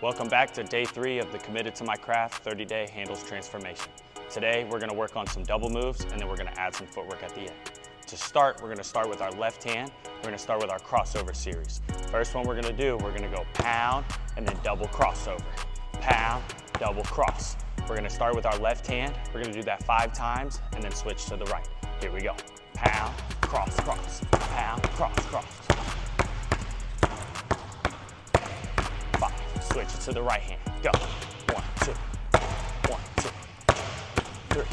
Welcome back to day 3 of the Committed to My Craft 30-day handles transformation. Today, we're gonna work on some double moves and then we're gonna add some footwork at the end. To start, we're gonna start with our left hand. We're gonna start with our crossover series. First one we're gonna do, we're gonna go pound and then double crossover. Pound, double cross. We're gonna start with our left hand. We're gonna do that 5 times and then switch to the right. Here we go. Pound, cross, cross. Pound, cross, cross. 5. Switch it to the right hand. Go. 1, 2. 1, 2. 3.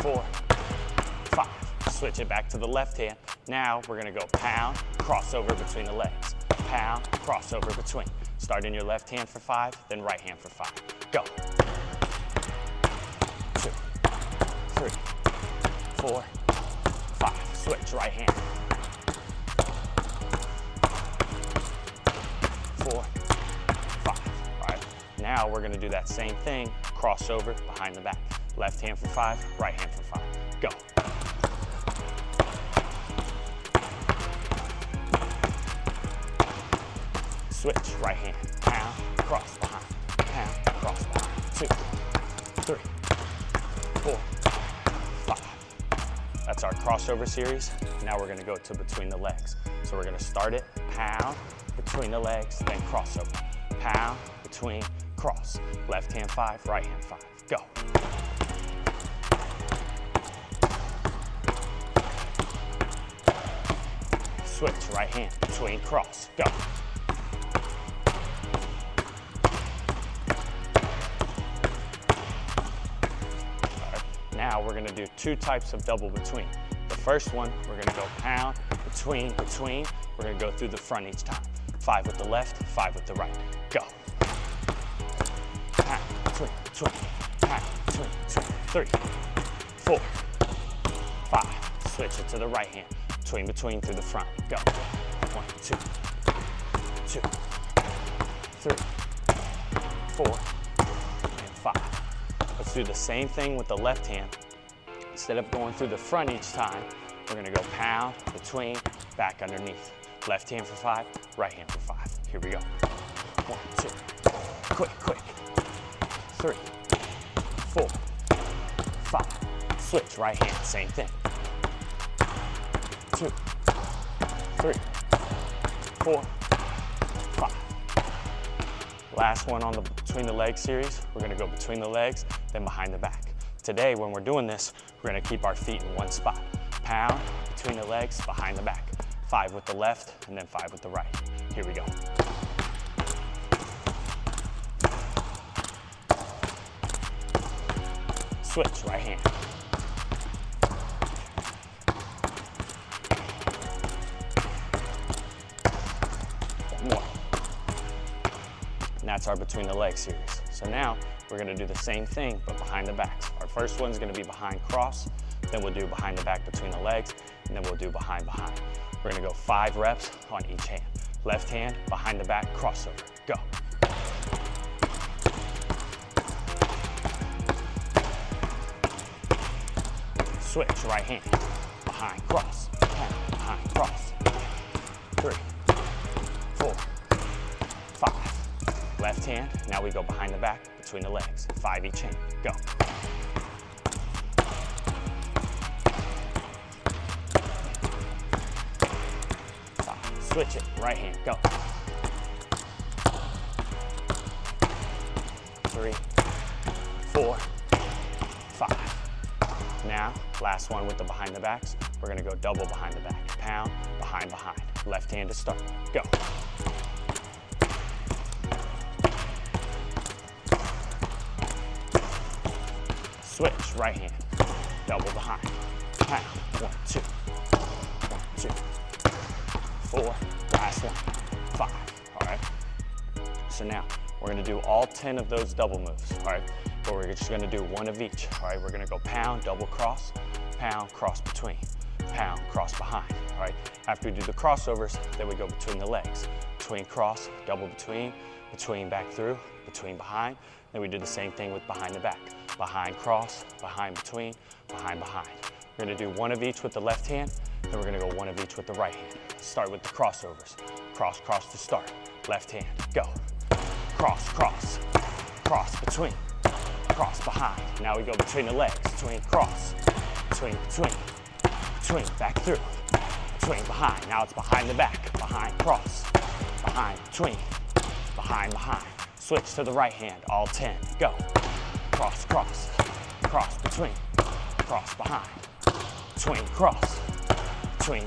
4. 5. Switch it back to the left hand. Now we're gonna go pound, crossover between the legs. Pound, crossover between. Start in your left hand for 5, then right hand for 5. Go. 2, 3, 4, 5. Switch, right hand. 4, 5. All right, now we're gonna do that same thing, crossover behind the back. Left hand for 5, right hand for 5. Go. Switch, right hand, pound, cross behind, pound, cross behind. 2, 3, 4, 5. That's our crossover series. Now we're gonna go to between the legs. So we're gonna start it, pound, between the legs, then crossover. Pound, between, cross. Left hand 5, right hand 5. Go. Switch, right hand, between, cross. Go. Now we're gonna do 2 types of double between. The first one, we're gonna go pound, between, between. We're gonna go through the front each time. 5 with the left, 5 with the right. Go. Pound, between, between, pound, between, between. 3, 4, 5. Switch it to the right hand. Between, between, through the front. Go. 1, 2, 2, 3, 4, and 5. Let's do the same thing with the left hand. Instead of going through the front each time, we're gonna go pound, between, back underneath. Left hand for 5, right hand for 5. Here we go. 1, 2, quick, quick. 3, 4, 5. Switch, right hand, same thing. 2, 3, 4, 5. Last one on the between the legs series, we're gonna go between the legs, then behind the back. Today, when we're doing this, we're gonna keep our feet in one spot. Pound, between the legs, behind the back. 5 with the left, and then 5 with the right. Here we go. Switch, right hand. One more. And that's our between the legs series. So now we're gonna do the same thing, but behind the backs. Our first one's gonna be behind cross, then we'll do behind the back between the legs, and then we'll do behind behind. We're gonna go 5 reps on each hand. Left hand, behind the back, crossover. Go. Switch, right hand, behind cross, pound, behind cross. 3, 4, 5. Left hand, now we go behind the back, between the legs. 5 each hand, go. Switch it, right hand, go. 3, 4, 5. Now, last one with the behind the backs. We're gonna go double behind the back. Pound, behind, behind. Left hand to start, go. Switch, right hand, double behind. Pound, 1, 2, 1, 2. 4, last one, 5, all right? So now, we're gonna do all 10 of those double moves, all right? But we're just gonna do 1 of each, all right? We're gonna go pound, double cross, pound, cross between, pound, cross behind, all right? After we do the crossovers, then we go between the legs. Between cross, double between, back through, between behind. Then we do the same thing with behind the back. Behind cross, behind between, behind behind. We're gonna do 1 of each with the left hand, then we're gonna go 1 of each with the right hand. Start with the crossovers. Cross, cross to start. Left hand, go. cross, cross, cross, between, cross, behind. Now we go between the legs, between, cross, between, back through, between, behind. Now it's behind the back, behind, cross, behind, between, behind, behind. Switch to the right hand, all 10, go. Cross, cross, cross, between, cross, behind, between, cross, between,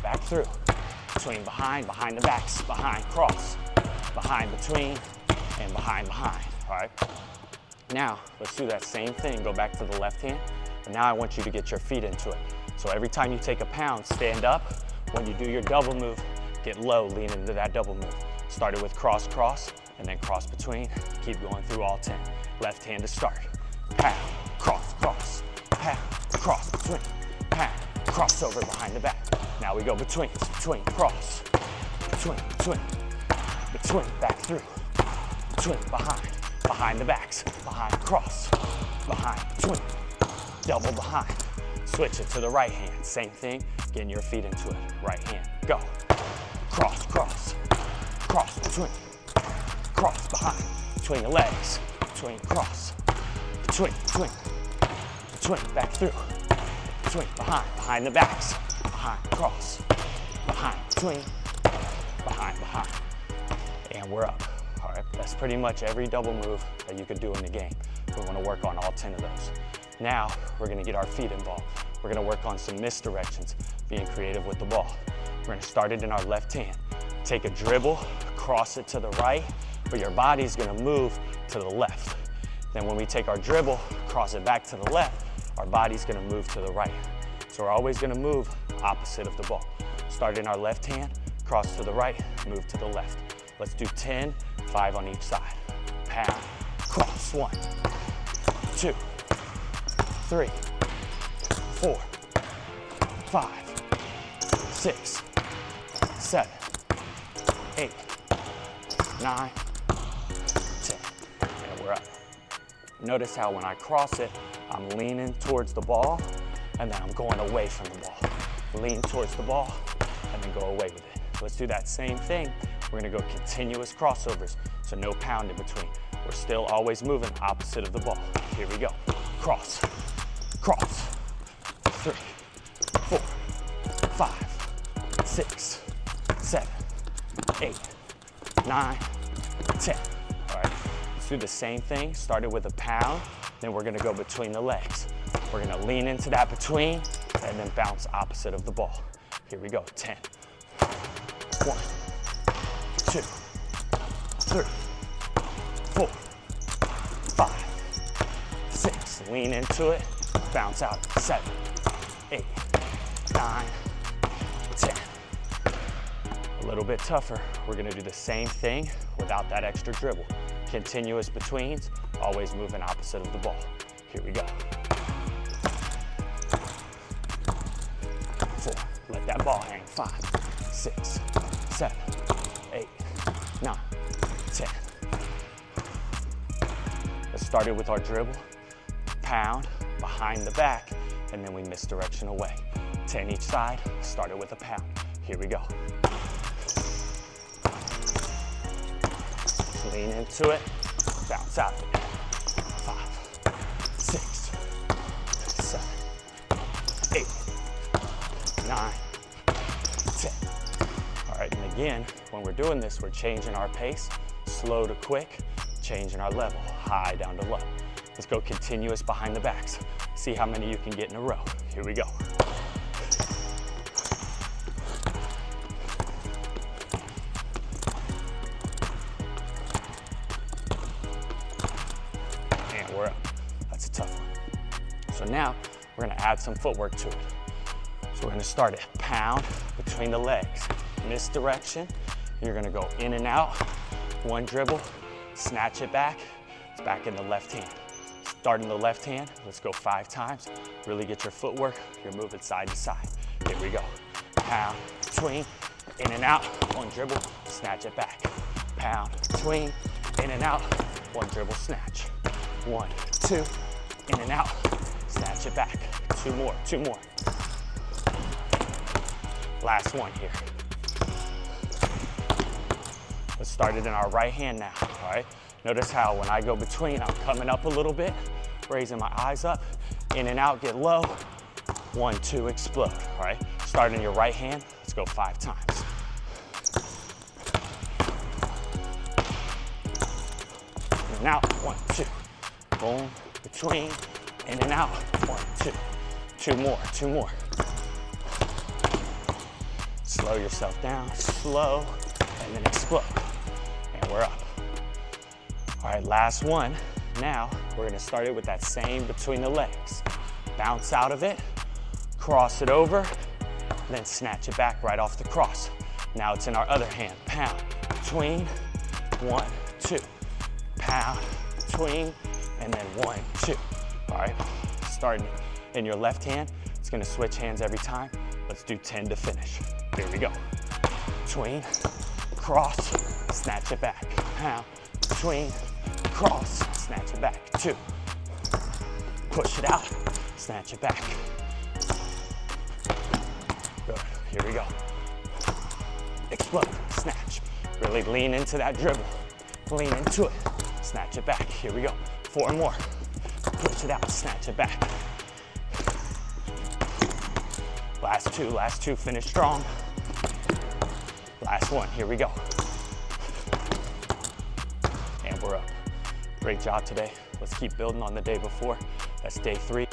back through, between, behind the backs, behind, cross, behind, between, and behind, all right? Now, let's do that same thing, go back to the left hand, and now I want you to get your feet into it. So every time you take a pound, stand up. When you do your double move, get low, lean into that double move. Started with cross, cross, and then cross between. Keep going through all 10. Left hand to start. Pound, cross, cross, pound, cross, between, pound, cross over behind the back. Now we go between, cross, between, back through, between, behind the backs, behind, cross, behind, between, double behind. Switch it to the right hand, same thing, getting your feet into it. Right hand, go. Cross, cross, cross, between, cross, behind, between the legs, between, cross, between, back through, between, behind the backs, behind, cross, behind, between, behind. And we're up. All right, that's pretty much every double move that you could do in the game. We want to work on all 10 of those. Now, we're going to get our feet involved. We're going to work on some misdirections, being creative with the ball. We're going to start it in our left hand. Take a dribble, cross it to the right, but your body's going to move to the left. Then when we take our dribble, cross it back to the left, our body's going to move to the right. So we're always going to move opposite of the ball. Start in our left hand, cross to the right, move to the left. Let's do 10, 5 on each side. Pound, cross, 1, 2, 3, 4, 5, 6, 7, 8, 9, 10. And we're up. Notice how when I cross it, I'm leaning towards the ball, and then I'm going away from the ball. Lean towards the ball, and then go away with it. Let's do that same thing. We're gonna go continuous crossovers, so no pound in between. We're still always moving opposite of the ball. Here we go. Cross, cross, 3, 4, 5, 6, 7, 8, 9, 10. All right, let's do the same thing. Started with a pound, then we're gonna go between the legs. We're gonna lean into that between, and then bounce opposite of the ball. Here we go, 10. 1, 2, 3, 4, 5, 6. Lean into it, bounce out. 7, 8, 9, 10. A little bit tougher. We're gonna do the same thing without that extra dribble. Continuous betweens, always moving opposite of the ball. Here we go. 4, let that ball hang. 5, 6, 7, 8, 9, 10. Let's start it with our dribble, pound, behind the back, and then we misdirection away. 10 each side, start it with a pound. Here we go. Lean into it, bounce out. 5, 6, 7, 8, 9, 10. All right, and again, when we're doing this, we're changing our pace, slow to quick, changing our level, high down to low. Let's go continuous behind the backs. See how many you can get in a row. Here we go. And we're up. That's a tough one. So now we're gonna add some footwork to it. So we're gonna start it, pound between the legs. Misdirection, you're gonna go in and out, one dribble, snatch it back, it's back in the left hand. Start in the left hand, let's go 5 times. Really get your footwork, you're moving side to side. Here we go. Pound, between, in and out, one dribble, snatch it back. Pound, between, in and out, one dribble, snatch. 1, 2, in and out, snatch it back. 2 more, 2 more. Last one here. Let's Let's start it in our right hand now, all right? Notice how when I go between, I'm coming up a little bit, raising my eyes up, in and out, get low. 1, 2, explode, all right? Start in your right hand, let's go 5 times. In and out, 1, 2. Boom, between, in and out, 1, 2. 2 more, 2 more. Slow yourself down, slow, and then explode. And we're up. All right, last one. Now, we're gonna start it with that same between the legs. Bounce out of it, cross it over, then snatch it back right off the cross. Now it's in our other hand. Pound, between, 1, 2. Pound, between, and then 1, 2. All right, starting in your left hand. It's gonna switch hands every time. Let's do 10 to finish. Here we go. Between, cross, snatch it back. Pound, between, cross, snatch it back. 2. Push it out, snatch it back. Good, here we go. Explode, snatch. Really lean into that dribble. Lean into it, snatch it back. Here we go. 4 more. Push it out, snatch it back. Last two, finish strong. Last one, here we go. And we're up. Great job today. Let's keep building on the day before. That's day 3.